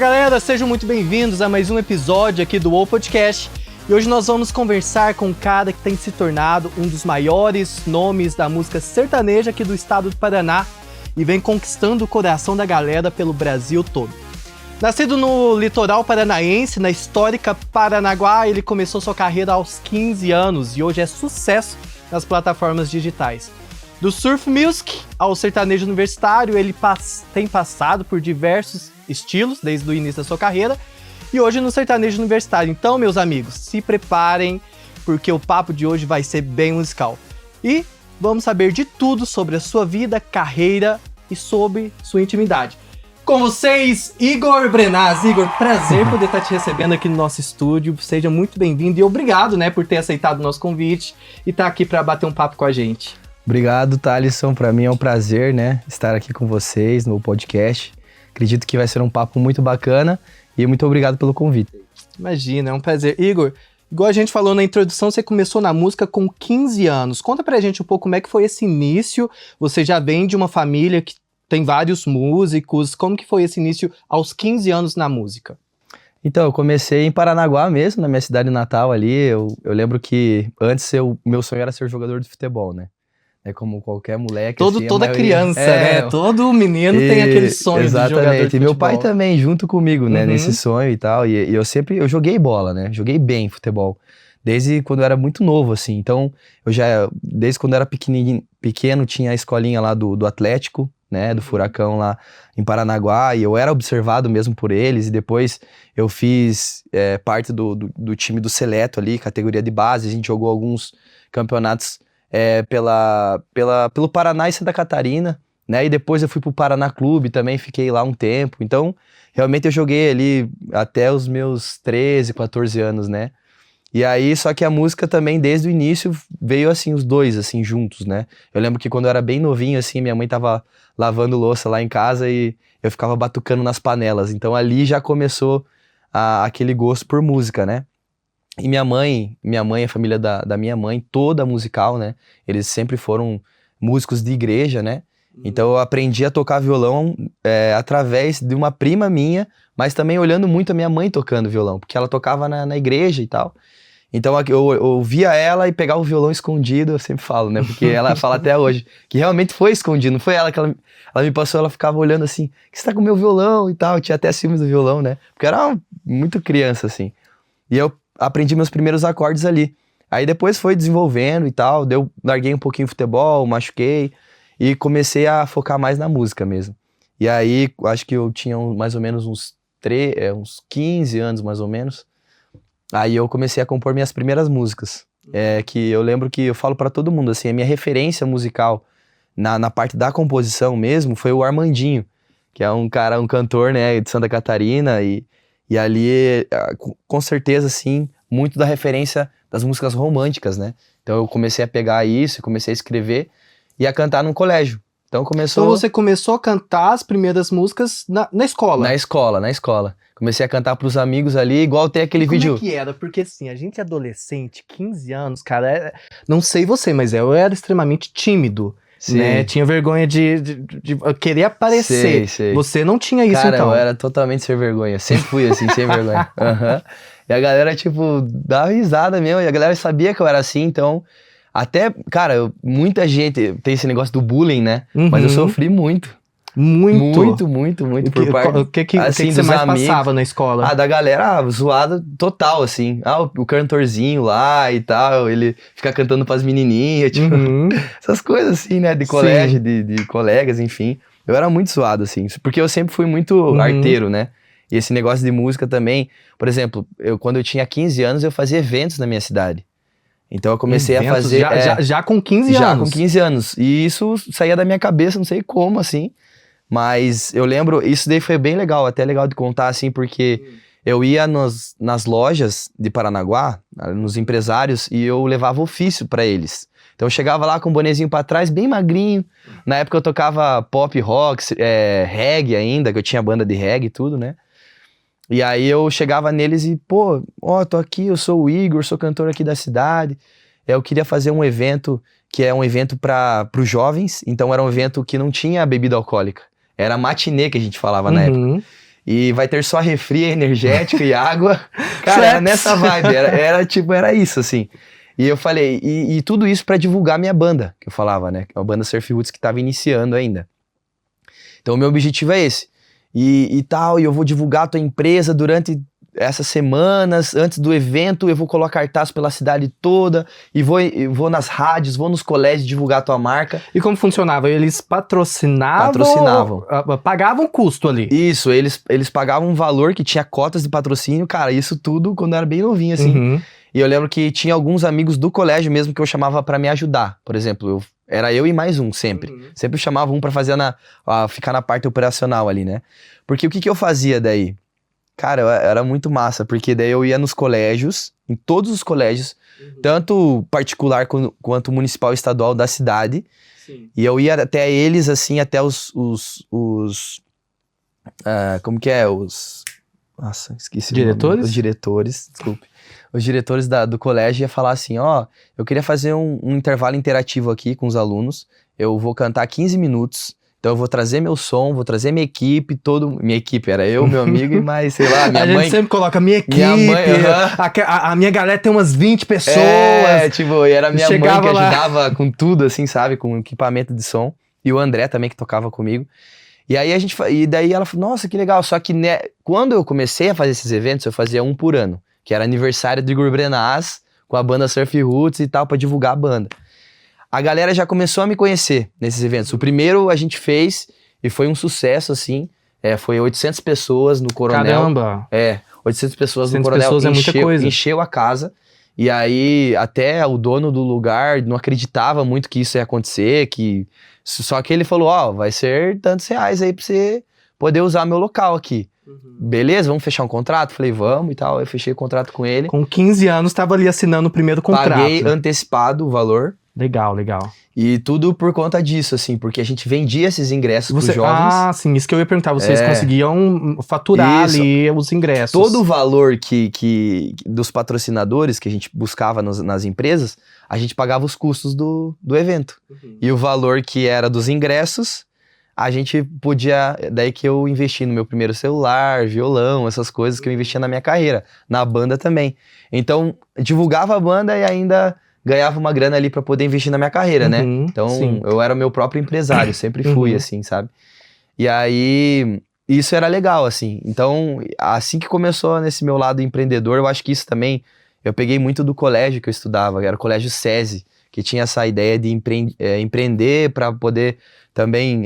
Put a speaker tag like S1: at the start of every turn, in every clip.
S1: galera, sejam muito bem-vindos a mais um episódio aqui do O Podcast. E hoje nós vamos conversar com um cara que tem se tornado um dos maiores nomes da música sertaneja aqui do estado do Paraná e vem conquistando o coração da galera pelo Brasil todo. Nascido no litoral paranaense, na histórica Paranaguá, ele começou sua carreira aos 15 anos e hoje é sucesso nas plataformas digitais. Do surf music ao sertanejo universitário, ele tem passado por diversos estilos desde o início da sua carreira e hoje no sertanejo universitário. Então, meus amigos, se preparem porque o papo de hoje vai ser bem musical. E vamos saber de tudo sobre a sua vida, carreira e sobre sua intimidade. Com vocês, Igor Brenaz. Igor, prazer poder estar te recebendo aqui no nosso estúdio. Seja muito bem-vindo e obrigado, por ter aceitado o nosso convite e estar aqui para bater um papo com a gente.
S2: Obrigado, Thalisson. Para mim é um prazer, estar aqui com vocês no podcast. Acredito que vai ser um papo muito bacana e muito obrigado pelo convite.
S1: Imagina, é um prazer. Igor, igual a gente falou na introdução, você começou na música com 15 anos. Conta pra gente um pouco como é que foi esse início. Você já vem de uma família que tem vários músicos. Como que foi esse início aos 15 anos na música?
S2: Então, eu comecei em Paranaguá mesmo, na minha cidade natal ali. Eu lembro que antes meu sonho era ser jogador de futebol, É como qualquer moleque.
S1: Toda criança, Todo menino tem aquele sonho de jogador de futebol.
S2: E meu pai também, junto comigo, nesse sonho e tal. E eu joguei bola, Joguei bem futebol. Desde quando eu era muito novo, assim. Então, desde quando eu era pequeno, tinha a escolinha lá do Atlético, do Furacão lá em Paranaguá. E eu era observado mesmo por eles. E depois eu fiz parte do time do Seleto ali, categoria de base. A gente jogou alguns campeonatos pelo Paraná e Santa Catarina, E depois eu fui pro Paraná Clube, também fiquei lá um tempo. Então, realmente eu joguei ali até os meus 13, 14 anos, E aí, só que a música também, desde o início, veio assim, os dois, assim, juntos, Eu lembro que quando eu era bem novinho, assim, minha mãe tava lavando louça lá em casa e eu ficava batucando nas panelas. Então, ali já começou aquele gosto por música, E minha mãe, a família da minha mãe, toda musical, Eles sempre foram músicos de igreja, Então eu aprendi a tocar violão através de uma prima minha, mas também olhando muito a minha mãe tocando violão, porque ela tocava na igreja e tal. Então eu via ela e pegava o violão escondido, eu sempre falo, Porque ela fala até hoje que realmente foi escondido, não foi ela que ela me passou, ela ficava olhando assim, que você tá com o meu violão e tal, eu tinha até ciúmes do violão, Porque eu era muito criança, assim. E eu aprendi meus primeiros acordes ali. Aí depois foi desenvolvendo e tal, larguei um pouquinho futebol, machuquei e comecei a focar mais na música mesmo. E aí, acho que eu tinha mais ou menos uns 15 anos mais ou menos. Aí eu comecei a compor minhas primeiras músicas. Que eu lembro que eu falo pra todo mundo, assim, a minha referência musical na parte da composição mesmo foi o Armandinho, que é um cantor, de Santa Catarina e ali, com certeza, assim, muito da referência das músicas românticas, Então eu comecei a pegar isso, comecei a escrever e a cantar no colégio. Então
S1: você começou a cantar as primeiras músicas na escola?
S2: Na escola. Comecei a cantar pros amigos ali, igual tem aquele vídeo...
S1: Como é que era? Porque assim, a gente adolescente, 15 anos, cara, não sei você, mas eu era extremamente tímido.
S2: Sim.
S1: Tinha vergonha de querer aparecer.
S2: Sei.
S1: Você não tinha isso,
S2: cara,
S1: então?
S2: Eu era totalmente sem vergonha. Sempre fui assim, sem vergonha. Uhum. E a galera, dava risada mesmo. E a galera sabia que eu era assim, então... Até, cara, muita gente tem esse negócio do bullying,
S1: Uhum.
S2: Mas eu sofri muito.
S1: Muito?
S2: Muito.
S1: O que você mais amigos, passava na escola?
S2: Da galera zoada total, assim. O cantorzinho lá e tal, ele fica cantando pras menininhas, essas coisas assim, de colégio, de colegas, enfim. Eu era muito zoado, assim, porque eu sempre fui muito arteiro, E esse negócio de música também, por exemplo, quando eu tinha 15 anos, eu fazia eventos na minha cidade. Então eu comecei a fazer...
S1: Já com 15 anos?
S2: Já com 15 anos. E isso saía da minha cabeça, não sei como, assim. Mas eu lembro, isso daí foi bem legal, até legal de contar, assim, porque eu ia nas lojas de Paranaguá, nos empresários, e eu levava ofício pra eles. Então eu chegava lá com o bonezinho pra trás, bem magrinho. Na época eu tocava pop rock, reggae ainda, que eu tinha banda de reggae e tudo, E aí eu chegava neles e, tô aqui, eu sou o Igor, sou cantor aqui da cidade. Eu queria fazer um evento, que é um evento para os jovens. Então era um evento que não tinha bebida alcoólica. Era matinê que a gente falava na época. e vai ter só refri, energético e água. Cara, era nessa vibe, era isso, assim. E eu falei, e tudo isso pra divulgar minha banda, que eu falava, né? A banda Surf Roots que tava iniciando ainda. Então o meu objetivo é esse. E tal, e eu vou divulgar a tua empresa durante essas semanas, antes do evento, eu vou colocar cartaz pela cidade toda, e vou nas rádios, vou nos colégios divulgar a tua marca.
S1: E como funcionava? Eles patrocinavam?
S2: Patrocinavam.
S1: Pagavam custo ali?
S2: Isso, eles pagavam um valor que tinha cotas de patrocínio, cara, isso tudo quando eu era bem novinho, assim.
S1: Uhum.
S2: E eu lembro que tinha alguns amigos do colégio mesmo que eu chamava pra me ajudar. Por exemplo, era eu e mais um sempre.
S1: Uhum.
S2: Sempre chamava um pra fazer ficar na parte operacional ali, né? Porque o que eu fazia daí? Cara, era muito massa, porque daí eu ia nos colégios, em todos os colégios, tanto particular quanto municipal e estadual da cidade.
S1: Sim.
S2: E eu ia até eles, assim, até como que é? Nossa, esqueci
S1: Diretores?
S2: o nome. Os diretores, desculpe. Os diretores do colégio ia falar assim, ó, eu queria fazer um intervalo interativo aqui com os alunos, eu vou cantar 15 minutos, então eu vou trazer meu som, vou trazer minha equipe, minha equipe, era eu, meu amigo e mais, sei lá, minha mãe.
S1: A gente sempre coloca minha equipe,
S2: minha mãe,
S1: a minha galera tem umas 20 pessoas.
S2: Tipo, e era minha mãe que
S1: lá.
S2: ajudava com tudo, assim, sabe, com equipamento de som, e o André também que tocava comigo. E aí e daí ela falou, nossa, que legal, só que quando eu comecei a fazer esses eventos, eu fazia um por ano, que era aniversário do Igor Brenaz, com a banda Surf Roots e tal, pra divulgar a banda. A galera já começou a me conhecer nesses eventos. O primeiro a gente fez e foi um sucesso, assim. Foi 800 pessoas no Coronel.
S1: Caramba!
S2: 800 pessoas
S1: 800
S2: no Coronel.
S1: pessoas é muita coisa.
S2: Encheu a casa. E aí até o dono do lugar não acreditava muito que isso ia acontecer. Só que ele falou, ó, vai ser tantos reais aí pra você poder usar meu local aqui. Beleza, vamos fechar um contrato? Falei, vamos e tal. Eu fechei o contrato com ele.
S1: Com 15 anos, tava ali assinando o primeiro contrato.
S2: Paguei antecipado o valor.
S1: Legal, legal.
S2: E tudo por conta disso, assim, porque a gente vendia esses ingressos pros jovens.
S1: Ah, sim, isso que eu ia perguntar. Vocês conseguiam faturar
S2: Isso.
S1: ali os ingressos.
S2: Todo o valor dos patrocinadores que a gente buscava nas empresas, a gente pagava os custos do evento. E o valor que era dos ingressos, a gente podia... Daí que eu investi no meu primeiro celular, violão, essas coisas que eu investia na minha carreira. Na banda também. Então, divulgava a banda e ainda... ganhava uma grana ali pra poder investir na minha carreira, né? Então,
S1: sim.
S2: eu era o meu próprio empresário, sempre fui, assim, sabe? E aí, isso era legal, assim. Então, assim que começou nesse meu lado empreendedor, eu acho que isso também, eu peguei muito do colégio que eu estudava, era o Colégio SESI, que tinha essa ideia de empreender pra poder também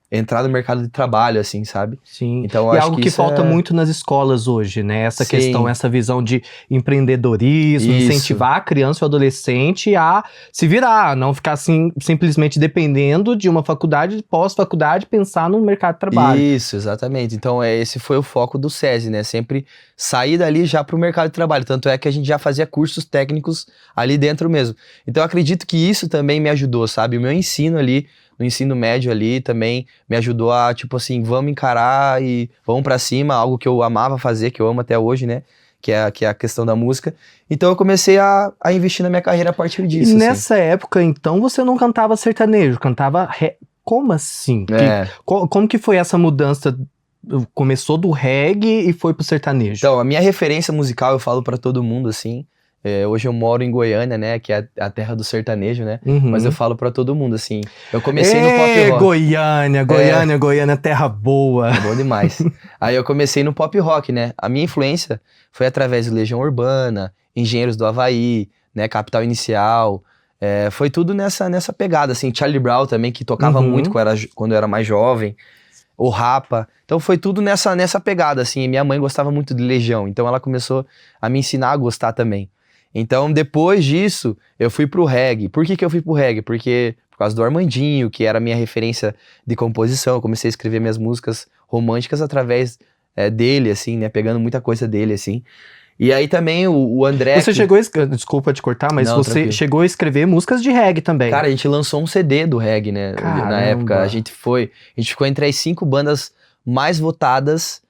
S2: entrar no mercado de trabalho, assim, sabe?
S1: Sim,
S2: então,
S1: e
S2: acho
S1: algo que falta muito nas escolas hoje, né? Essa questão, essa visão de empreendedorismo,
S2: Isso.
S1: incentivar a criança e o adolescente a se virar, não ficar assim, simplesmente dependendo de uma faculdade, pós-faculdade, pensar no mercado de trabalho.
S2: Isso, exatamente. Então, esse foi o foco do SESI, né? Sempre sair dali já para o mercado de trabalho. Tanto é que a gente já fazia cursos técnicos ali dentro mesmo. Então, eu acredito que isso também me ajudou, sabe? O meu ensino ali, no ensino médio ali, também me ajudou a, tipo assim, vamos encarar e vamos pra cima, algo que eu amava fazer, que eu amo até hoje, né? Que é a questão da música. Então eu comecei a investir na minha carreira a partir disso.
S1: E nessa época, então, você não cantava sertanejo, cantava Como assim? Como que foi essa mudança? Começou do reggae e foi pro sertanejo?
S2: Então, a minha referência musical, eu falo pra todo mundo, assim... hoje eu moro em Goiânia, né? Que é a terra do sertanejo, né? Mas eu falo pra todo mundo, assim... Eu comecei no pop rock.
S1: Goiânia, terra boa.
S2: É bom demais. Aí eu comecei no pop rock, né? A minha influência foi através de Legião Urbana, Engenheiros do Havaí, né? Capital Inicial... foi tudo nessa pegada, assim. Charlie Brown também, que tocava muito quando eu era mais jovem. O Rapa. Então foi tudo nessa pegada, assim. E minha mãe gostava muito de Legião, então ela começou a me ensinar a gostar também. Então depois disso, eu fui pro reggae. Por que eu fui pro reggae? Porque por causa do Armandinho, que era a minha referência de composição. Eu comecei a escrever minhas músicas românticas através dele, assim, né? Pegando muita coisa dele, assim. E aí também o André...
S1: Você chegou a... Desculpa te cortar, mas
S2: Não,
S1: você
S2: tranquilo.
S1: chegou a escrever músicas de reggae também.
S2: Cara, a gente lançou um CD do reggae, né?
S1: Caramba.
S2: Na época. A gente ficou entre as 5 bandas mais votadas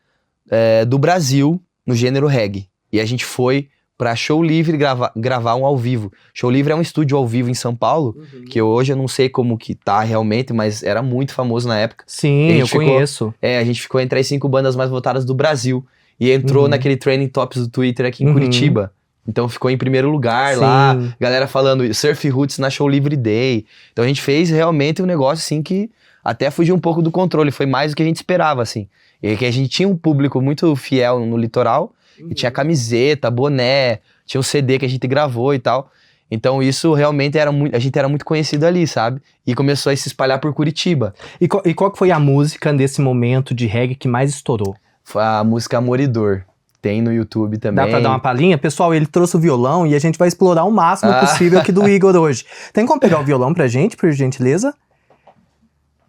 S2: do Brasil no gênero reggae. E a gente foi pra Show Livre gravar um ao vivo. Show Livre é um estúdio ao vivo em São Paulo, que hoje eu não sei como que tá realmente, mas era muito famoso na época.
S1: Sim, eu conheço.
S2: A gente ficou entre as 5 bandas mais votadas do Brasil. E entrou naquele Trending Tops do Twitter aqui em Curitiba. Então ficou em primeiro lugar lá, galera falando Surf Roots na Show Livre Day. Então a gente fez realmente um negócio assim que até fugiu um pouco do controle, foi mais do que a gente esperava, assim. E que a gente tinha um público muito fiel no litoral, e tinha camiseta, boné, tinha um CD que a gente gravou e tal. Então isso realmente a gente era muito conhecido ali, sabe? E começou a se espalhar por Curitiba.
S1: E qual que foi a música nesse momento de reggae que mais estourou?
S2: Foi a música Amor e Dor. Tem no YouTube também.
S1: Dá pra dar uma palhinha? Pessoal, ele trouxe o violão e a gente vai explorar o máximo possível aqui do Igor hoje. Tem como pegar o violão pra gente, por gentileza?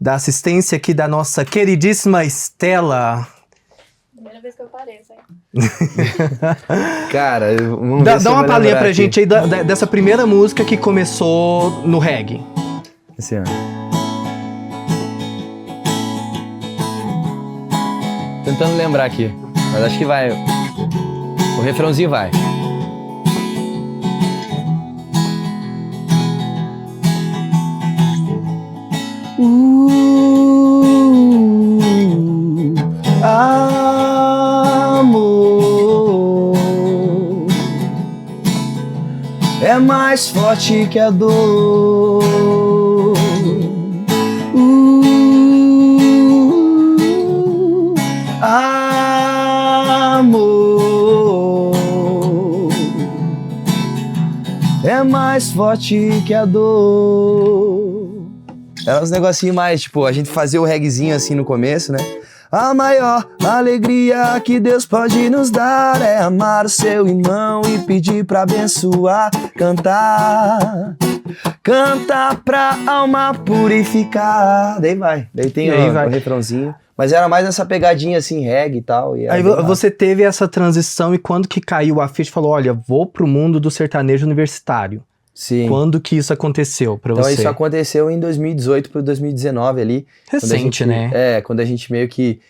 S1: Da assistência aqui da nossa queridíssima Estela.
S3: Primeira vez que eu apareço, hein?
S2: Cara, vamos ver se
S1: Dá
S2: eu
S1: uma
S2: vou
S1: palhinha
S2: lembrar
S1: pra
S2: aqui.
S1: gente aí dessa primeira música que começou no reggae.
S2: Assim, ó. Tentando lembrar aqui, mas acho que vai. O refrãozinho vai. Amor é mais forte que a dor. Amor é mais forte que a dor. Era uns negocinhos mais, tipo, a gente fazia o reguezinho assim no começo, né? A maior alegria que Deus pode nos dar é amar o seu irmão e pedir pra abençoar, cantar. Canta pra alma purificar. Daí vai, daí tem o refrãozinho. Mas era mais essa pegadinha assim, reggae e tal. E
S1: aí você teve essa transição e quando que caiu a ficha, falou, olha, vou pro mundo do sertanejo universitário.
S2: Sim.
S1: Quando que isso aconteceu pra você?
S2: Então isso aconteceu em 2018 para 2019 ali.
S1: Recente, né?
S2: Quando a gente meio que...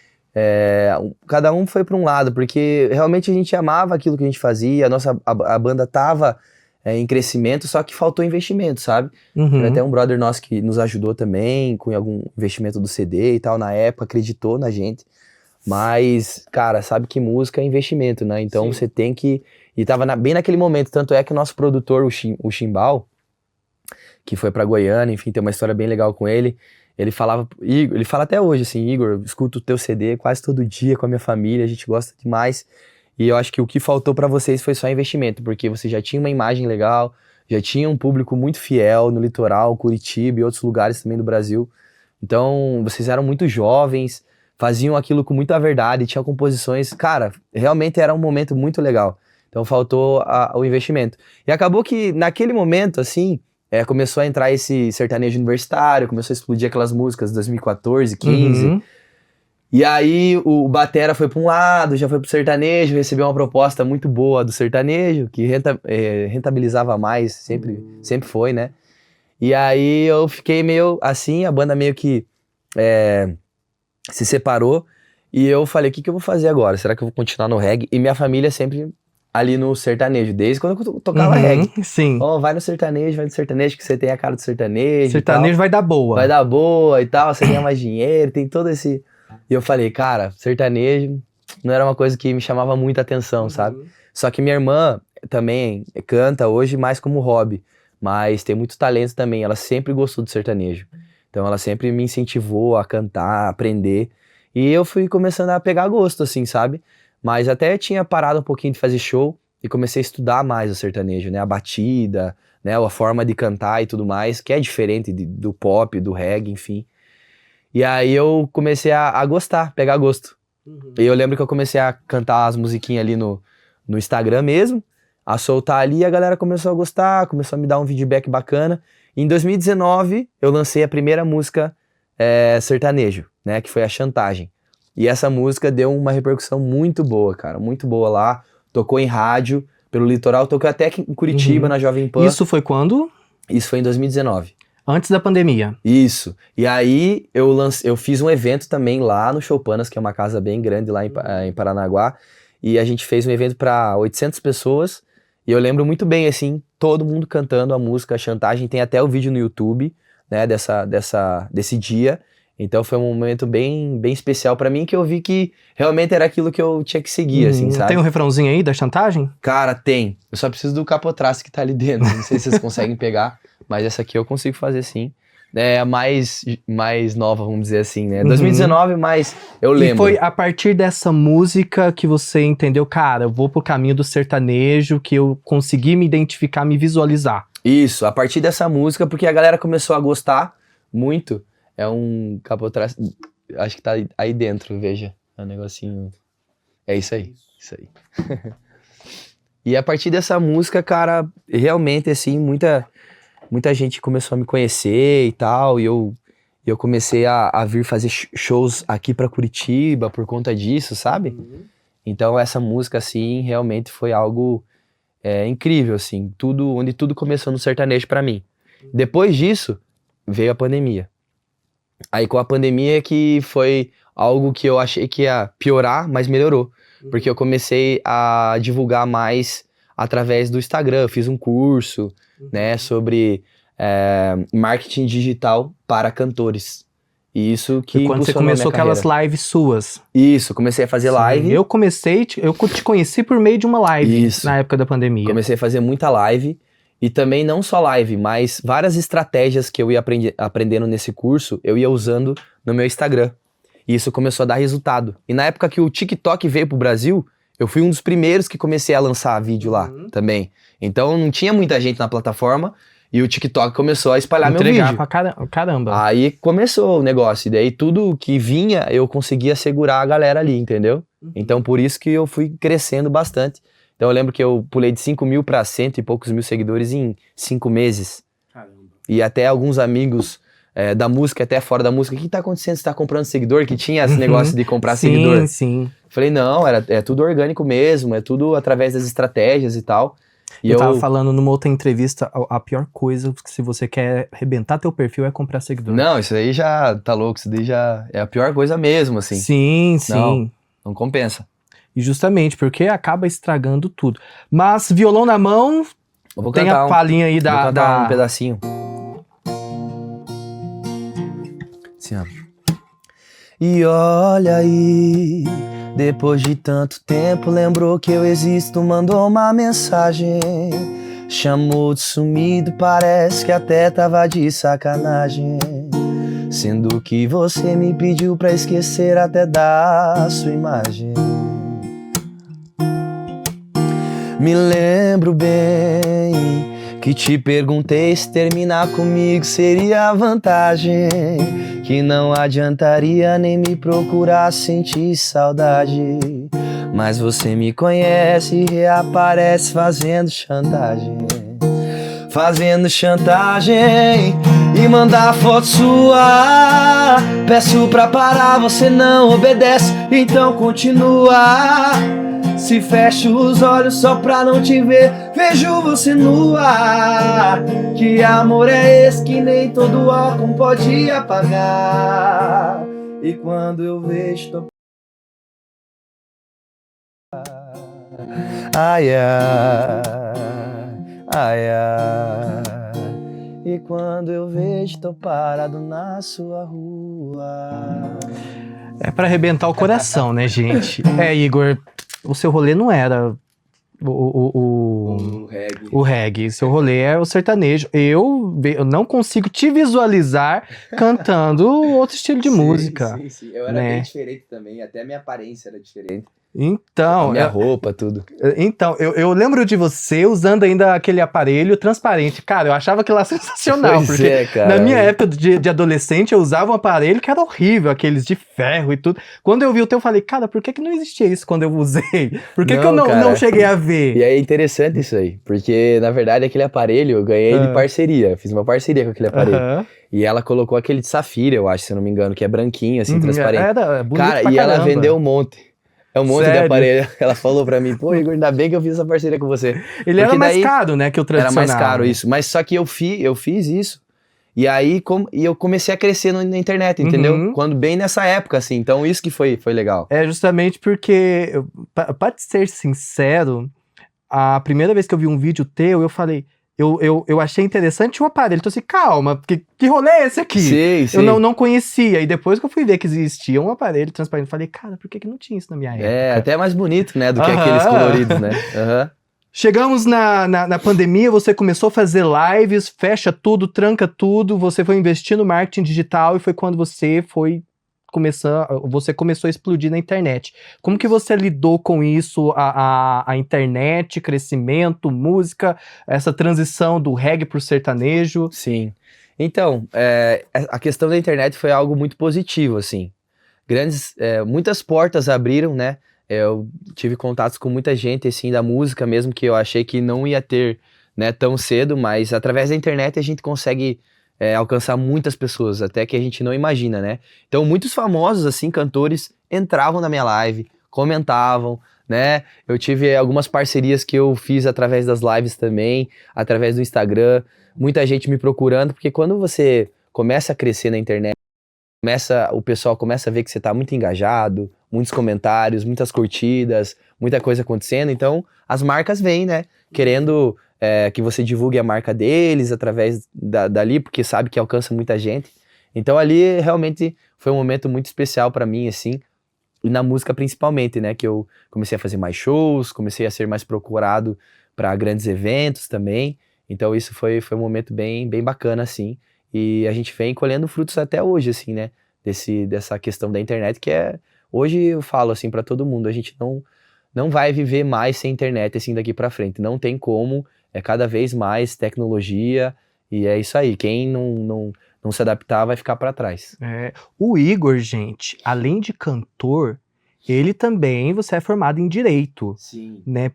S2: cada um foi para um lado, porque realmente a gente amava aquilo que a gente fazia, a banda tava em crescimento, só que faltou investimento, sabe? Teve até um brother nosso que nos ajudou também, com algum investimento do CD e tal, na época, acreditou na gente. Mas, cara, sabe que música é investimento, né? Então você tem que... E tava bem naquele momento, tanto é que o nosso produtor, o Chimbal, que foi pra Goiânia, enfim, tem uma história bem legal com ele, ele falava, ele fala até hoje assim, Igor, eu escuto o teu CD quase todo dia com a minha família, a gente gosta demais, e eu acho que o que faltou pra vocês foi só investimento, porque você já tinha uma imagem legal, já tinha um público muito fiel no litoral, Curitiba e outros lugares também do Brasil, então vocês eram muito jovens, faziam aquilo com muita verdade, tinham composições, cara, realmente era um momento muito legal. Então faltou o investimento. E acabou que naquele momento, assim, começou a entrar esse sertanejo universitário, começou a explodir aquelas músicas de 2014, 15. E aí o batera foi para um lado, já foi pro sertanejo, recebeu uma proposta muito boa do sertanejo, que rentabilizava mais, sempre foi, né? E aí eu fiquei meio assim, a banda meio que se separou. E eu falei, o que eu vou fazer agora? Será que eu vou continuar no reggae? E minha família sempre... ali no sertanejo, desde quando eu tocava reggae.
S1: Sim.
S2: Vai no sertanejo, que você tem a cara do sertanejo.
S1: Sertanejo vai dar boa.
S2: Vai dar boa e tal, você ganha mais dinheiro, tem todo esse... E eu falei, cara, sertanejo não era uma coisa que me chamava muita atenção, sabe? Só que minha irmã também canta hoje mais como hobby, mas tem muito talento também, ela sempre gostou do sertanejo. Então ela sempre me incentivou a cantar, a aprender. E eu fui começando a pegar gosto, assim, sabe? Mas até tinha parado um pouquinho de fazer show e comecei a estudar mais o sertanejo, né? A batida, né? A forma de cantar e tudo mais, que é diferente do pop, do reggae, enfim. E aí eu comecei a gostar, pegar gosto. E eu lembro que eu comecei a cantar as musiquinhas ali no Instagram mesmo, a soltar ali, e a galera começou a gostar, começou a me dar um feedback bacana. E em 2019, eu lancei a primeira música sertanejo, né? Que foi a Chantagem. E essa música deu uma repercussão muito boa, cara, muito boa lá. Tocou em rádio, pelo litoral, tocou até aqui em Curitiba, na Jovem Pan.
S1: Isso foi quando?
S2: Isso foi em 2019.
S1: Antes da pandemia.
S2: Isso. E aí eu fiz um evento também lá no Choupanas, que é uma casa bem grande lá em Paranaguá. E a gente fez um evento para 800 pessoas. E eu lembro muito bem, assim, todo mundo cantando a música Chantagem. Tem até o vídeo no YouTube, né, desse dia. Então foi um momento bem, bem especial pra mim, que eu vi que realmente era aquilo que eu tinha que seguir, assim, sabe?
S1: Tem um refrãozinho aí da Chantagem?
S2: Cara, tem. Eu só preciso do capotraste que tá ali dentro. Não sei se vocês conseguem pegar, mas essa aqui eu consigo fazer sim. É a mais nova, vamos dizer assim, né? 2019, mas eu lembro.
S1: E foi a partir dessa música que você entendeu, cara, eu vou pro caminho do sertanejo, que eu consegui me identificar, me visualizar.
S2: Isso, a partir dessa música, porque a galera começou a gostar muito. É um capotraste, acho que tá aí dentro, veja. É um negocinho. É isso aí, isso aí. E a partir dessa música, cara, realmente, assim, muita gente começou a me conhecer e tal, e eu comecei a vir fazer shows aqui pra Curitiba por conta disso, sabe? Então essa música, assim, realmente foi algo incrível, assim, onde tudo começou no sertanejo pra mim. Depois disso, veio a pandemia. Aí com a pandemia que foi algo que eu achei que ia piorar, mas melhorou. Porque eu comecei a divulgar mais através do Instagram. Eu fiz um curso, né, sobre marketing digital para cantores. E isso que
S1: E quando você
S2: impulsionou a minha
S1: começou aquelas
S2: carreira.
S1: lives suas.
S2: Isso, comecei a fazer live.
S1: Eu te conheci por meio de uma live
S2: Isso.
S1: na época da pandemia.
S2: Comecei a fazer muita live. E também não só live, mas várias estratégias que eu ia aprendendo nesse curso, eu ia usando no meu Instagram. E isso começou a dar resultado. E na época que o TikTok veio pro Brasil, eu fui um dos primeiros que comecei a lançar vídeo lá também. Então não tinha muita gente na plataforma e o TikTok começou a espalhar meu vídeo.
S1: Pra caramba.
S2: Aí começou o negócio. E daí tudo que vinha, eu conseguia segurar a galera ali, entendeu? Então por isso que eu fui crescendo bastante. Então eu lembro que eu pulei de 5 mil para 100 e poucos mil seguidores em 5 meses.
S1: Caramba.
S2: E até alguns amigos da música, até fora da música, o que tá acontecendo? Você tá comprando seguidor? Que tinha esse negócio de comprar seguidor.
S1: Sim.
S2: Falei, não, é tudo orgânico mesmo, é tudo através das estratégias e tal. E
S1: eu tava falando numa outra entrevista, a pior coisa, se você quer arrebentar teu perfil, é comprar seguidor.
S2: Não, isso aí já tá louco, isso daí já é a pior coisa mesmo, assim.
S1: Sim.
S2: Não compensa.
S1: E justamente porque acaba estragando tudo. Mas violão na mão,
S2: Vou
S1: tem
S2: cantar
S1: a palhinha aí
S2: vou cantar
S1: da...
S2: um pedacinho. Assim, ó. E olha aí, depois de tanto tempo, lembrou que eu existo, mandou uma mensagem. Chamou de sumido, parece que até tava de sacanagem. Sendo que você me pediu pra esquecer até da sua imagem. Me lembro bem que te perguntei se terminar comigo seria vantagem, que não adiantaria nem me procurar sentir saudade. Mas você me conhece e reaparece fazendo chantagem. Fazendo chantagem e mandar foto sua. Peço pra parar, você não obedece, então continua. Se fecho os olhos só pra não te ver, vejo você nua. Que amor é esse que nem todo álcool pode apagar? E quando eu vejo tô... Ai, ai, ai, ai. E quando eu vejo tô parado na sua rua.
S1: É pra arrebentar o coração, né, gente? Igor, o seu rolê não era o reggae. Seu rolê é o sertanejo. Eu não consigo te visualizar cantando outro estilo de música.
S2: Sim. Eu era bem diferente também, até a minha aparência era diferente.
S1: Então,
S2: a minha roupa, tudo.
S1: Então, eu lembro de você usando ainda aquele aparelho transparente. Cara, eu achava aquilo lá sensacional.
S2: Pois
S1: porque
S2: cara.
S1: na minha época de adolescente, eu usava um aparelho que era horrível, aqueles de ferro e tudo. Quando eu vi o teu, eu falei, cara, por que não existia isso quando eu usei? Por que eu não cheguei a ver?
S2: E é interessante isso aí, porque na verdade aquele aparelho eu ganhei de parceria. Fiz uma parceria com aquele aparelho. E ela colocou aquele de safira, eu acho, se eu não me engano, que é branquinho, assim, transparente.
S1: Era bonito
S2: cara,
S1: pra
S2: e
S1: caramba.
S2: ela vendeu um monte. É um monte
S1: Sério?
S2: de aparelho. Ela falou pra mim, pô, Igor, ainda bem que eu fiz essa parceria com você.
S1: Ele era mais caro, né, que o tradicional.
S2: Era mais caro, isso. Mas só que eu fiz isso. E aí, eu comecei a crescer na internet, entendeu? Quando bem nessa época, assim. Então, isso que foi legal.
S1: É justamente porque, pra te ser sincero, a primeira vez que eu vi um vídeo teu, eu falei, eu achei interessante o aparelho. Então assim, calma, que rolê é esse aqui?
S2: Sim, sim.
S1: Eu não conhecia. E depois que eu fui ver que existia um aparelho transparente, eu falei, cara, por que não tinha isso na minha época?
S2: É, até mais bonito, né, do que
S1: Aham.
S2: aqueles coloridos, né? Aham.
S1: Chegamos na pandemia, você começou a fazer lives, fecha tudo, tranca tudo, você foi investir no marketing digital e foi quando você começou a explodir na internet. Como que você lidou com isso, a internet, crescimento, música, essa transição do reggae pro sertanejo?
S2: Sim. Então, a questão da internet foi algo muito positivo, assim. Muitas portas abriram, né? Eu tive contatos com muita gente, assim, da música mesmo, que eu achei que não ia ter, né, tão cedo, mas através da internet a gente consegue alcançar muitas pessoas, até que a gente não imagina, né? Então, muitos famosos, assim, cantores, entravam na minha live, comentavam, né? Eu tive algumas parcerias que eu fiz através das lives também, através do Instagram, muita gente me procurando, porque quando você começa a crescer na internet, o pessoal começa a ver que você tá muito engajado, muitos comentários, muitas curtidas, muita coisa acontecendo, então as marcas vêm, né, querendo que você divulgue a marca deles através dali, porque sabe que alcança muita gente. Então ali realmente foi um momento muito especial pra mim, assim, e na música principalmente, né, que eu comecei a fazer mais shows, comecei a ser mais procurado para grandes eventos também, então isso foi um momento bem, bem bacana, assim, e a gente vem colhendo frutos até hoje, assim, né, dessa questão da internet, que hoje eu falo, assim, para todo mundo, a gente não vai viver mais sem internet, assim, daqui para frente, não tem como, cada vez mais tecnologia, e é isso aí, quem não se adaptar vai ficar para trás.
S1: O Igor, gente, além de cantor, ele também, você é formado em Direito,
S2: Sim.
S1: né?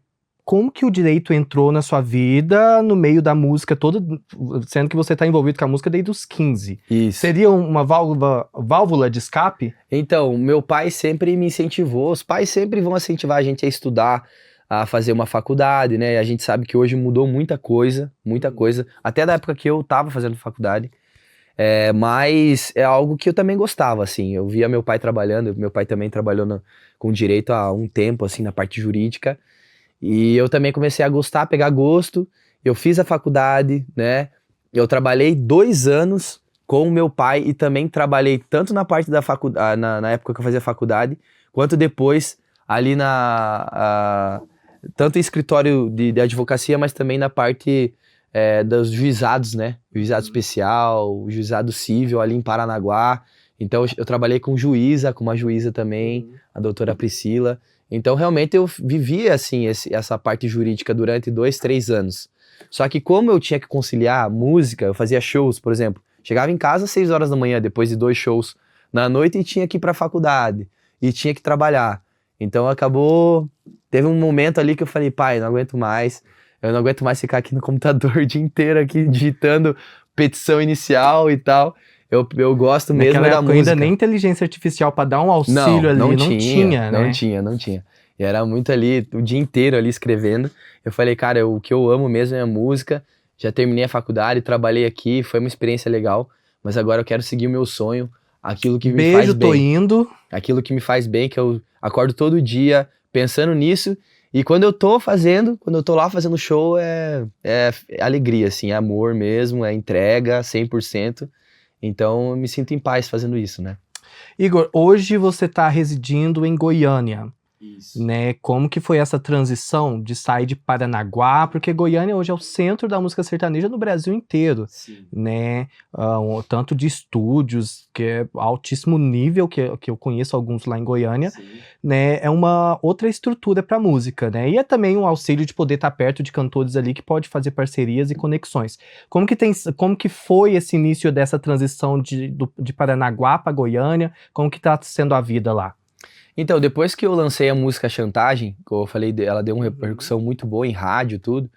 S1: Como que o direito entrou na sua vida no meio da música toda, sendo que você está envolvido com a música desde os 15?
S2: Isso.
S1: Seria uma válvula de escape?
S2: Então, meu pai sempre me incentivou, os pais sempre vão incentivar a gente a estudar, a fazer uma faculdade, né? A gente sabe que hoje mudou muita coisa, até da época que eu tava fazendo faculdade, mas é algo que eu também gostava, assim, eu via meu pai trabalhando, meu pai também trabalhou com direito há um tempo, assim, na parte jurídica, e eu também comecei a gostar, pegar gosto, eu fiz a faculdade, né? Eu trabalhei 2 anos com o meu pai e também trabalhei tanto na parte da faculdade, na época que eu fazia faculdade, quanto depois ali tanto em escritório de advocacia, mas também na parte dos juizados, né? Juizado especial, juizado civil ali em Paranaguá. Então eu trabalhei com uma juíza também, a doutora Priscila. Então realmente eu vivi assim essa parte jurídica durante 2, 3 anos. Só que como eu tinha que conciliar música, eu fazia shows, por exemplo. Chegava em casa às 6 horas da manhã, depois de 2 shows na noite, e tinha que ir pra faculdade, e tinha que trabalhar. Então teve um momento ali que eu falei, pai, eu não aguento mais ficar aqui no computador o dia inteiro aqui digitando petição inicial e tal. Eu gosto mesmo
S1: Naquela
S2: da
S1: época
S2: música.
S1: ainda nem inteligência artificial para dar um auxílio ali, não tinha, né?
S2: Não tinha. E era muito ali, o dia inteiro ali escrevendo. Eu falei, cara, o que eu amo mesmo é a música. Já terminei a faculdade, trabalhei aqui, foi uma experiência legal. Mas agora eu quero seguir o meu sonho, aquilo que me faz bem.
S1: Tô indo.
S2: Aquilo que me faz bem, que eu acordo todo dia pensando nisso. E quando eu tô lá fazendo show, é alegria, assim, é amor mesmo, é entrega 100%. Então eu me sinto em paz fazendo isso, né?
S1: Igor, hoje você tá residindo em Goiânia.
S2: Isso.
S1: Né? Como que foi essa transição de sair de Paranaguá? Porque Goiânia hoje é o centro da música sertaneja no Brasil inteiro.
S2: Sim.
S1: Né? Tanto de estúdios, que é altíssimo nível, que eu conheço alguns lá em Goiânia.
S2: Sim.
S1: Né? É uma outra estrutura para música, né? E é também um auxílio de poder estar perto de cantores ali que pode fazer parcerias e conexões. Como que foi esse início dessa transição de Paranaguá para Goiânia? Como que tá sendo a vida lá?
S2: Então, depois que eu lancei a música Chantagem, como eu falei, ela deu uma repercussão muito boa em rádio e tudo.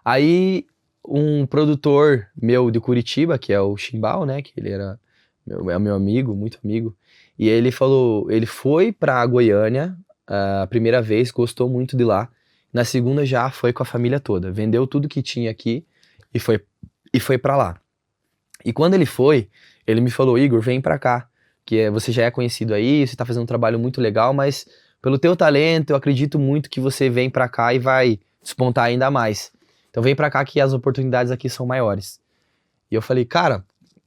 S2: Aí, um produtor meu de Curitiba, que é o Chimbal, né, que ele era meu amigo, muito amigo, e ele foi pra Goiânia a primeira vez, gostou muito de lá. Na segunda já foi com a família toda, vendeu tudo que tinha aqui e foi pra lá. E quando ele me falou, Igor, vem pra cá, que você já é conhecido aí, você tá fazendo um trabalho muito legal, mas pelo teu talento, eu acredito muito que você vem pra cá e vai despontar ainda mais. Então vem pra cá que as oportunidades aqui são maiores. E eu falei, cara,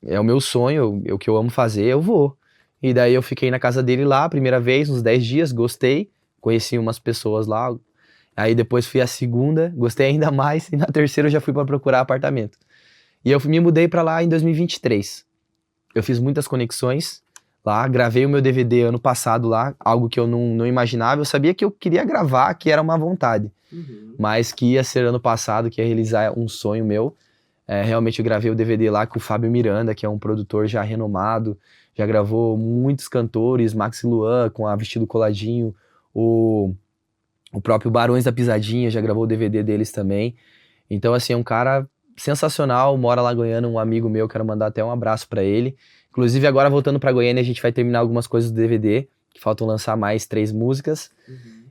S2: é o meu sonho, é o que eu amo fazer, eu vou. E daí eu fiquei na casa dele lá, a primeira vez, uns 10 dias, gostei, conheci umas pessoas lá. Aí depois fui a segunda, gostei ainda mais, e na terceira eu já fui pra procurar apartamento. E eu me mudei pra lá em 2023. Eu fiz muitas conexões lá, gravei o meu DVD ano passado lá, algo que eu não imaginava. Eu sabia que eu queria gravar, que era uma vontade, mas que ia ser ano passado, que ia realizar um sonho meu. Realmente eu gravei o DVD lá com o Fábio Miranda, que é um produtor já renomado, já gravou muitos cantores, Max e Luan com a Vestido Coladinho, o próprio Barões da Pisadinha já gravou o DVD deles também. Então assim, é um cara sensacional, mora lá em Goiânia, um amigo meu, quero mandar até um abraço pra ele. Inclusive agora voltando pra Goiânia, a gente vai terminar algumas coisas do DVD, que faltam lançar mais 3 músicas.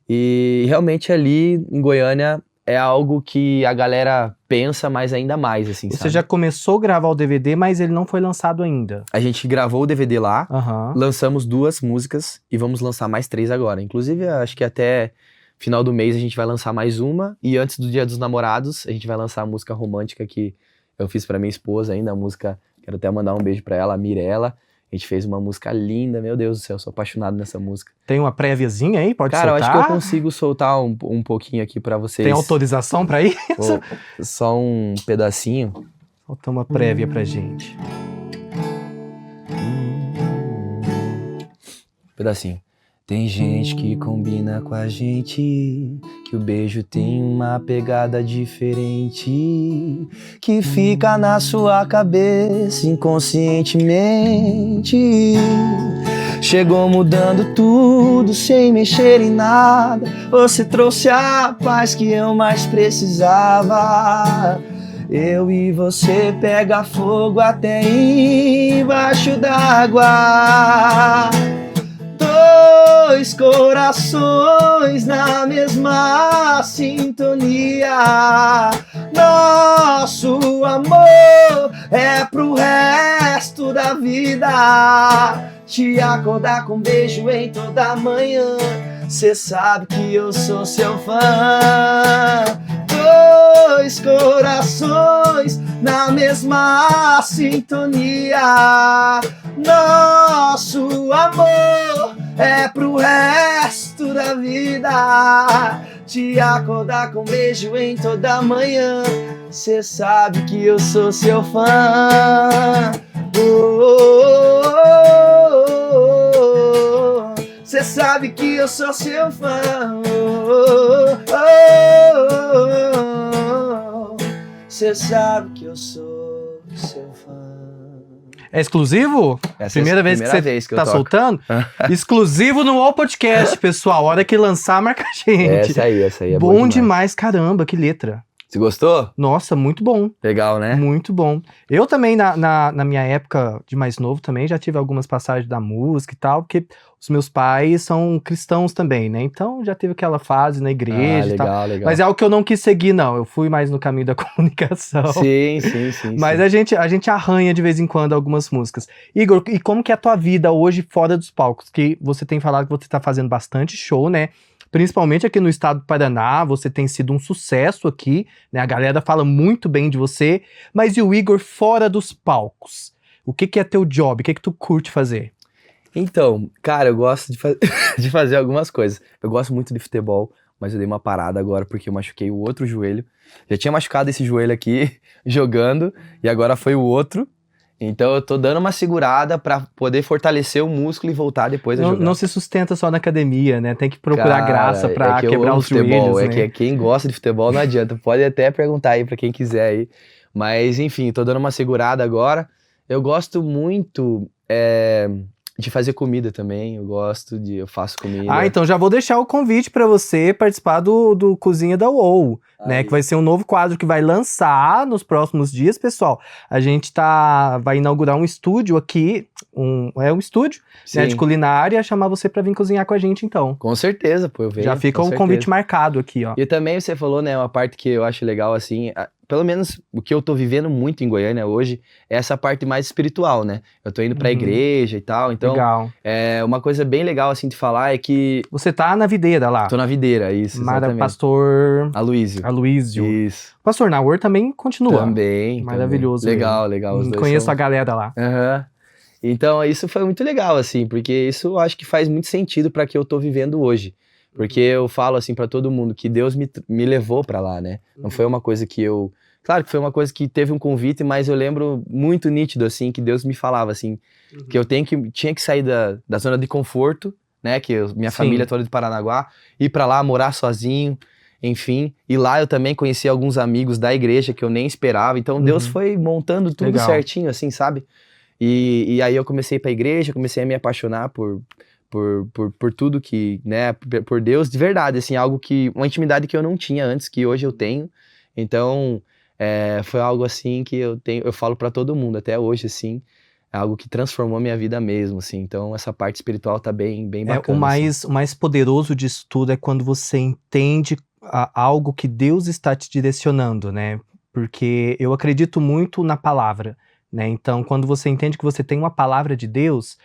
S2: E realmente ali em Goiânia é algo que a galera pensa, mas ainda mais, assim,
S1: Você
S2: sabe?
S1: já começou a gravar o DVD, mas ele não foi lançado ainda.
S2: A gente gravou o DVD lá,
S1: Aham.
S2: lançamos 2 músicas e vamos lançar mais 3 agora. Inclusive, acho que até final do mês a gente vai lançar mais uma. E antes do Dia dos Namorados, a gente vai lançar a música romântica que eu fiz pra minha esposa ainda. A música, quero até mandar um beijo pra ela, a Mirella. A gente fez uma música linda, meu Deus do céu, sou apaixonado nessa música.
S1: Tem uma préviazinha aí? Pode
S2: Cara, eu
S1: soltar?
S2: acho que eu consigo soltar um pouquinho aqui pra vocês.
S1: Tem autorização pra isso?
S2: Só um pedacinho.
S1: Solta uma prévia pra gente.
S2: Pedacinho. Tem gente que combina com a gente, que o beijo tem uma pegada diferente, que fica na sua cabeça inconscientemente. Chegou mudando tudo sem mexer em nada. Você trouxe a paz que eu mais precisava. Eu e você pega fogo até embaixo d'água. 2 corações na mesma sintonia. Nosso amor é pro resto da vida. Te acordar com beijo em toda manhã. Cê sabe que eu sou seu fã. 2 corações na mesma sintonia. Nosso amor é pro resto da vida. Te acordar com beijo em toda manhã. Cê sabe que eu sou seu fã. Cê sabe que eu sou seu fã. Cê sabe que eu sou seu fã.
S1: É exclusivo?
S2: Essa
S1: Primeira
S2: é a
S1: vez que você
S2: vez que eu
S1: tá
S2: toco.
S1: soltando? Exclusivo no All Podcast, pessoal. A hora que lançar, marca a gente.
S2: Essa aí é
S1: bom
S2: boa
S1: demais, caramba, que letra.
S2: Você gostou?
S1: Nossa, muito bom.
S2: Legal, né?
S1: Muito bom. Eu também, na minha época de mais novo, também já tive algumas passagens da música e tal, porque os meus pais são cristãos também, né? Então já teve aquela fase na igreja e tal.
S2: Legal.
S1: Mas é algo que eu não quis seguir, não. Eu fui mais no caminho da comunicação.
S2: Sim.
S1: Mas a gente arranha de vez em quando algumas músicas. Igor, e como que é a tua vida hoje fora dos palcos? Que você tem falado que você tá fazendo bastante show, né? Principalmente aqui no estado do Paraná, você tem sido um sucesso aqui, né? A galera fala muito bem de você. Mas e o Igor fora dos palcos? O que é teu job? O que tu curte fazer?
S2: Então, cara, eu gosto de fazer algumas coisas. Eu gosto muito de futebol, mas eu dei uma parada agora porque eu machuquei o outro joelho. Já tinha machucado esse joelho aqui jogando e agora foi o outro. Então eu tô dando uma segurada pra poder fortalecer o músculo e voltar depois a jogar.
S1: Não se sustenta só na academia, né? Tem que procurar graça pra
S2: que eu
S1: quebrar
S2: amo
S1: os
S2: futebol,
S1: joelhos, né?
S2: que quem gosta de futebol não adianta. Pode até perguntar aí pra quem quiser aí. Mas enfim, tô dando uma segurada agora. Eu gosto muito de fazer comida também. Eu faço comida.
S1: Ah, então já vou deixar o convite pra você participar do Cozinha da UOL, né? Que vai ser um novo quadro que vai lançar nos próximos dias, pessoal. A gente vai inaugurar um estúdio aqui, um estúdio, né, de culinária, chamar você pra vir cozinhar com a gente, então.
S2: Com certeza, pô, eu venho.
S1: Já fica
S2: com
S1: o
S2: certeza.
S1: convite marcado aqui, ó.
S2: E também você falou, né, uma parte que eu acho legal, assim, pelo menos o que eu tô vivendo muito em Goiânia hoje, é essa parte mais espiritual, né? Eu tô indo pra igreja e tal, então
S1: Legal.
S2: uma coisa bem legal, assim, de falar é que
S1: Você tá na videira lá.
S2: tô na videira, isso, exatamente.
S1: Pastor
S2: Aloísio.
S1: Aloísio.
S2: Isso.
S1: Pastor Naor também continua.
S2: Também.
S1: Maravilhoso.
S2: Legal, legal. Os dois
S1: Conheço
S2: são...
S1: a galera lá.
S2: Aham. Então, isso foi muito legal, assim, porque isso eu acho que faz muito sentido para que eu tô vivendo hoje. Porque eu falo, assim, para todo mundo que Deus me levou para lá, né? Não foi uma coisa que eu... Claro que foi uma coisa que teve um convite, mas eu lembro muito nítido, assim, que Deus me falava, assim, que eu tinha que sair da zona de conforto, né? Que minha família toda de Paranaguá, ir para lá, morar sozinho, enfim. E lá eu também conheci alguns amigos da igreja que eu nem esperava. Então, Deus foi montando tudo certinho, assim, sabe? E aí eu comecei a ir pra igreja, comecei a me apaixonar por tudo que, né, por Deus, de verdade, assim, uma intimidade que eu não tinha antes, que hoje eu tenho. Então, foi algo assim que eu falo pra todo mundo, até hoje, assim, é algo que transformou minha vida mesmo, assim. Então, essa parte espiritual tá bem bacana.
S1: O mais poderoso disso tudo é quando você entende algo que Deus está te direcionando, né? Porque eu acredito muito na palavra, né? Então, quando você entende que você tem uma palavra de Deus,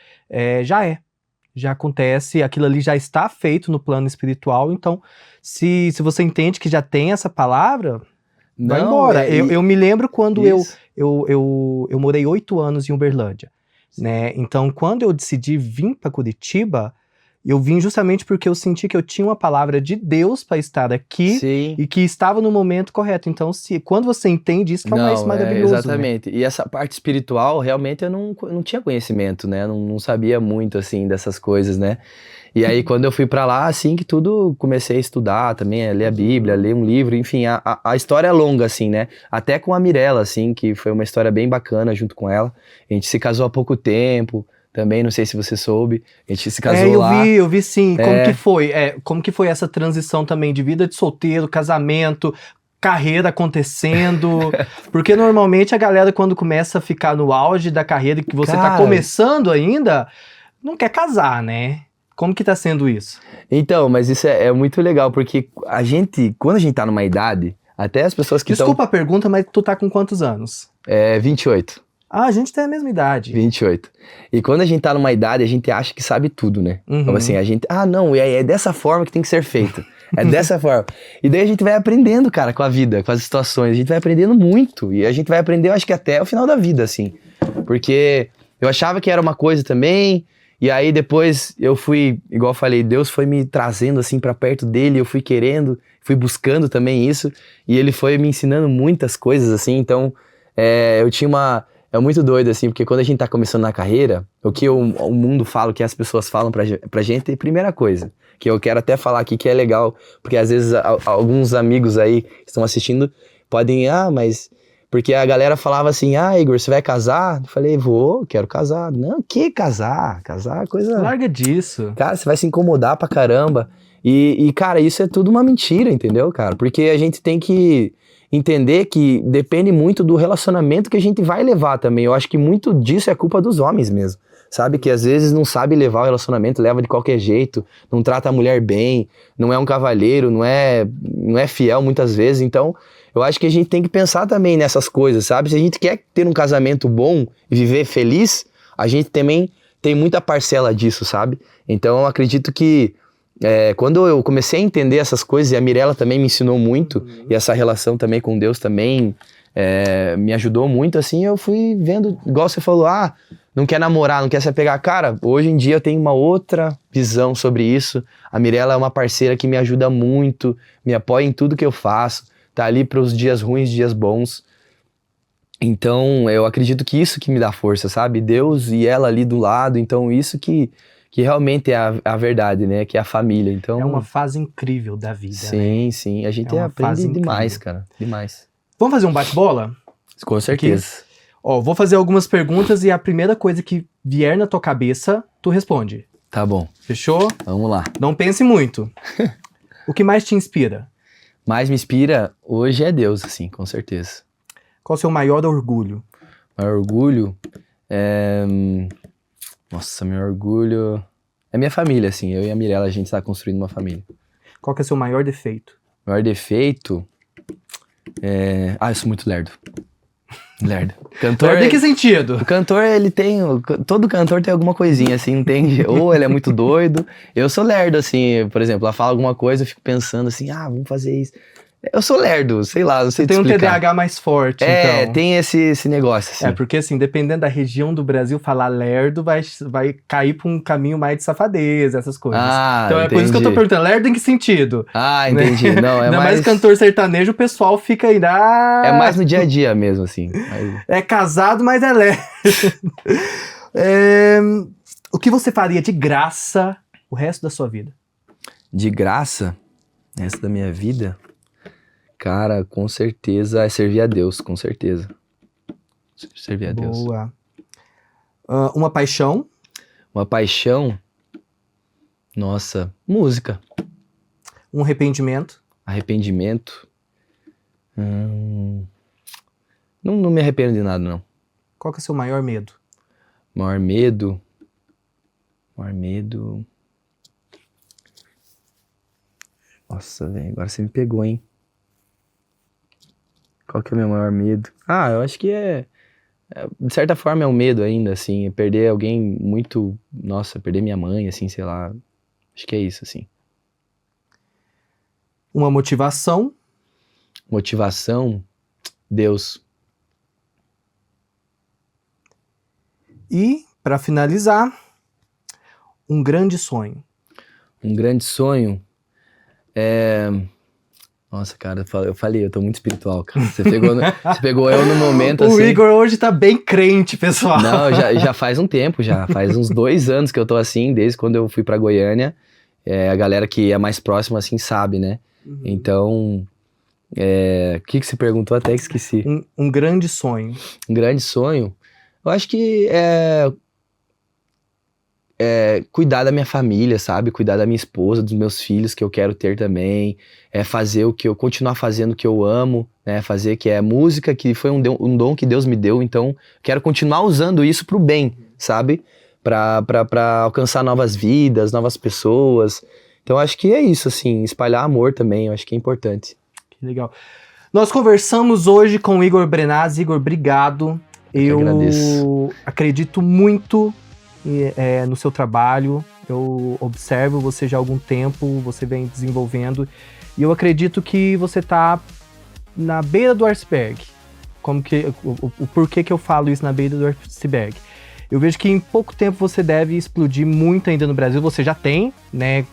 S1: já acontece, aquilo ali já está feito no plano espiritual. Então, se você entende que já tem essa palavra, vai embora. Eu me lembro quando eu morei 8 anos em Uberlândia, né? Então, quando eu decidi vir para Curitiba, eu vim justamente porque eu senti que eu tinha uma palavra de Deus para estar aqui.
S2: Sim.
S1: E que estava no momento correto. Então, quando você entende isso, que é o mais maravilhoso.
S2: Exatamente. Né? E essa parte espiritual, realmente eu não tinha conhecimento, né? Não sabia muito, assim, dessas coisas, né? E aí, quando eu fui pra lá, assim que tudo, comecei a estudar também, a ler a Bíblia, a ler um livro, enfim, a história é longa, assim, né? Até com a Mirella, assim, que foi uma história bem bacana junto com ela. A gente se casou há pouco tempo. Também, não sei se você soube, a gente se casou lá.
S1: Eu vi sim. Como que foi? Como que foi essa transição também de vida de solteiro, casamento, carreira acontecendo? Porque normalmente a galera, quando começa a ficar no auge da carreira, que você tá começando ainda, não quer casar, né? Como que tá sendo isso?
S2: Então, mas isso é muito legal, porque quando a gente tá numa idade, até as pessoas que
S1: Desculpa a pergunta, mas tu tá com quantos anos?
S2: 28.
S1: Ah, a gente tem a mesma idade.
S2: 28. E quando a gente tá numa idade, a gente acha que sabe tudo, né? Então, assim, a gente... não, é dessa forma que tem que ser feito. É dessa forma. E daí a gente vai aprendendo, cara, com a vida, com as situações. A gente vai aprendendo muito. E a gente vai aprender, eu acho que até o final da vida, assim. Porque eu achava que era uma coisa também... E aí depois eu fui, igual eu falei, Deus foi me trazendo assim pra perto dele, eu fui querendo, fui buscando também isso, e ele foi me ensinando muitas coisas assim, então eu tinha é muito doido assim, porque quando a gente tá começando na carreira, o que o mundo fala, o que as pessoas falam pra gente, primeira coisa, que eu quero até falar aqui que é legal, porque às vezes alguns amigos aí que estão assistindo podem, mas... Porque a galera falava assim, Igor, você vai casar? Eu falei, quero casar. Não, que casar? Casar é coisa...
S1: Larga disso.
S2: Cara, você vai se incomodar pra caramba. E, cara, isso é tudo uma mentira, entendeu, cara? Porque a gente tem que entender que depende muito do relacionamento que a gente vai levar também. Eu acho que muito disso é culpa dos homens mesmo. Sabe? Que às vezes não sabe levar o relacionamento, leva de qualquer jeito, não trata a mulher bem, não é um cavalheiro, não é fiel muitas vezes. Então... eu acho que a gente tem que pensar também nessas coisas, sabe? Se a gente quer ter um casamento bom e viver feliz, a gente também tem muita parcela disso, sabe? Então eu acredito que quando eu comecei a entender essas coisas, e a Mirella também me ensinou muito, e essa relação também com Deus também me ajudou muito, assim, eu fui vendo, igual você falou, não quer namorar, não quer se apegar. Cara, hoje em dia eu tenho uma outra visão sobre isso. A Mirella é uma parceira que me ajuda muito, me apoia em tudo que eu faço. Tá ali para os dias ruins, dias bons. Então, eu acredito que isso que me dá força, sabe? Deus e ela ali do lado. Então, isso que realmente é a verdade, né? Que é a família. Então,
S1: é uma fase incrível da vida,
S2: sim,
S1: né?
S2: Sim. A gente aprende demais, cara. Demais.
S1: Vamos fazer um bate-bola?
S2: Com certeza.
S1: Ó, vou fazer algumas perguntas e a primeira coisa que vier na tua cabeça, tu responde.
S2: Tá bom.
S1: Fechou?
S2: Vamos lá.
S1: Não pense muito. O que mais te inspira?
S2: Mais me inspira hoje é Deus, assim, com certeza.
S1: Qual o seu maior orgulho?
S2: Maior orgulho? Nossa, meu orgulho... é minha família, assim. Eu e a Mirella, a gente tá construindo uma família.
S1: Qual que é o seu maior defeito?
S2: Maior defeito? Eu sou muito lerdo. Lerdo. Cantor...
S1: Lerdo em que sentido?
S2: O cantor, ele tem... Todo cantor tem alguma coisinha, assim, entende? Ou ele é muito doido. Eu sou lerdo, assim, por exemplo, ela fala alguma coisa, eu fico pensando assim, vamos fazer isso. Eu sou lerdo, sei lá, não sei te
S1: Tem um
S2: explicar.
S1: TDAH mais forte, então.
S2: Tem esse negócio, assim.
S1: Porque assim, dependendo da região do Brasil, falar lerdo vai cair pra um caminho mais de safadeza, essas coisas. Então é por isso que eu tô perguntando, lerdo em que sentido?
S2: Entendi.
S1: Né?
S2: Não,
S1: Ainda mais cantor sertanejo, o pessoal fica ainda...
S2: É mais no dia a dia mesmo, assim.
S1: É casado, mas é lerdo. O que você faria de graça o resto da sua vida?
S2: De graça? O resto da minha vida? Cara, com certeza é servir a Deus, com certeza. Servir a Deus.
S1: Boa. Uma paixão?
S2: Uma paixão? Nossa, música.
S1: Um arrependimento?
S2: Arrependimento? Não me arrependo de nada, não.
S1: Qual que é o seu maior medo?
S2: Maior medo? Maior medo... Nossa, velho, agora você me pegou, hein? Qual que é o meu maior medo? Eu acho que de certa forma é um medo ainda, assim, perder alguém muito... Nossa, perder minha mãe, assim, sei lá. Acho que é isso, assim.
S1: Uma motivação?
S2: Motivação? Deus.
S1: E, pra finalizar, um grande sonho.
S2: Um grande sonho? Nossa, cara, eu falei, eu tô muito espiritual, cara. Você pegou eu no momento, assim...
S1: O Igor hoje tá bem crente, pessoal.
S2: Não, já faz um tempo, faz uns 2 anos que eu tô assim, desde quando eu fui pra Goiânia. A galera que é mais próxima, assim, sabe, né?
S1: Uhum.
S2: Então, o que você perguntou? Até que esqueci.
S1: Um grande sonho.
S2: Um grande sonho? Eu acho que cuidar da minha família, sabe? Cuidar da minha esposa, dos meus filhos, que eu quero ter também. Continuar fazendo o que eu amo, né? Fazer que é música, que foi um dom que Deus me deu. Então, quero continuar usando isso pro bem, sabe? Pra alcançar novas vidas, novas pessoas. Então, acho que é isso, assim. Espalhar amor também, eu acho que é importante.
S1: Que legal. Nós conversamos hoje com o Igor Brenaz. Igor, obrigado. Eu
S2: agradeço.
S1: Acredito muito no seu trabalho, eu observo você já há algum tempo, você vem desenvolvendo, e eu acredito que você está na beira do iceberg. O porquê que eu falo isso na beira do iceberg? Eu vejo que em pouco tempo você deve explodir muito ainda no Brasil, você já tem, né,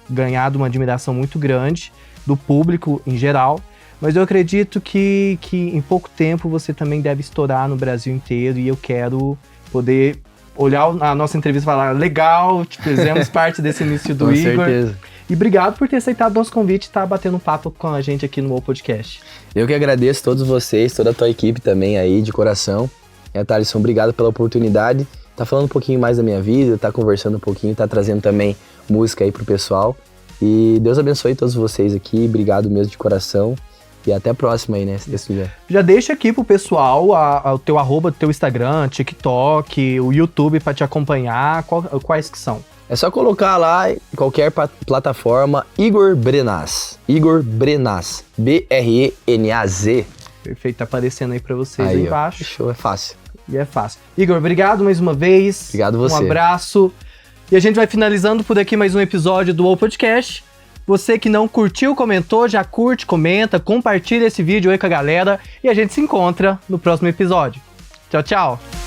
S1: ganhado uma admiração muito grande do público em geral, mas eu acredito que em pouco tempo você também deve estourar no Brasil inteiro, e eu quero poder olhar a nossa entrevista e falar, legal, fizemos parte desse início do Igor. Com certeza. E obrigado por ter aceitado o nosso convite e estar batendo um papo com a gente aqui no Podcast.
S2: Eu que agradeço todos vocês, toda a tua equipe também aí, de coração. Thalisson, obrigado pela oportunidade. Tá falando um pouquinho mais da minha vida, tá conversando um pouquinho, tá trazendo também música aí pro pessoal. E Deus abençoe todos vocês aqui, obrigado mesmo de coração. E até a próxima aí, né, se Deus quiser. Já
S1: deixa aqui pro pessoal o teu arroba, teu Instagram, TikTok, o YouTube pra te acompanhar, quais que são?
S2: É só colocar lá em qualquer plataforma, Igor Brenaz. Igor Brenaz, B-R-E-N-A-Z.
S1: Perfeito, tá aparecendo aí pra vocês aí embaixo.
S2: Show, é fácil.
S1: E é fácil. Igor, obrigado mais uma vez.
S2: Obrigado você.
S1: Um abraço. E a gente vai finalizando por aqui mais um episódio do Podcast. Você que não curtiu, comentou, já curte, comenta, compartilha esse vídeo aí com a galera e a gente se encontra no próximo episódio. Tchau, tchau!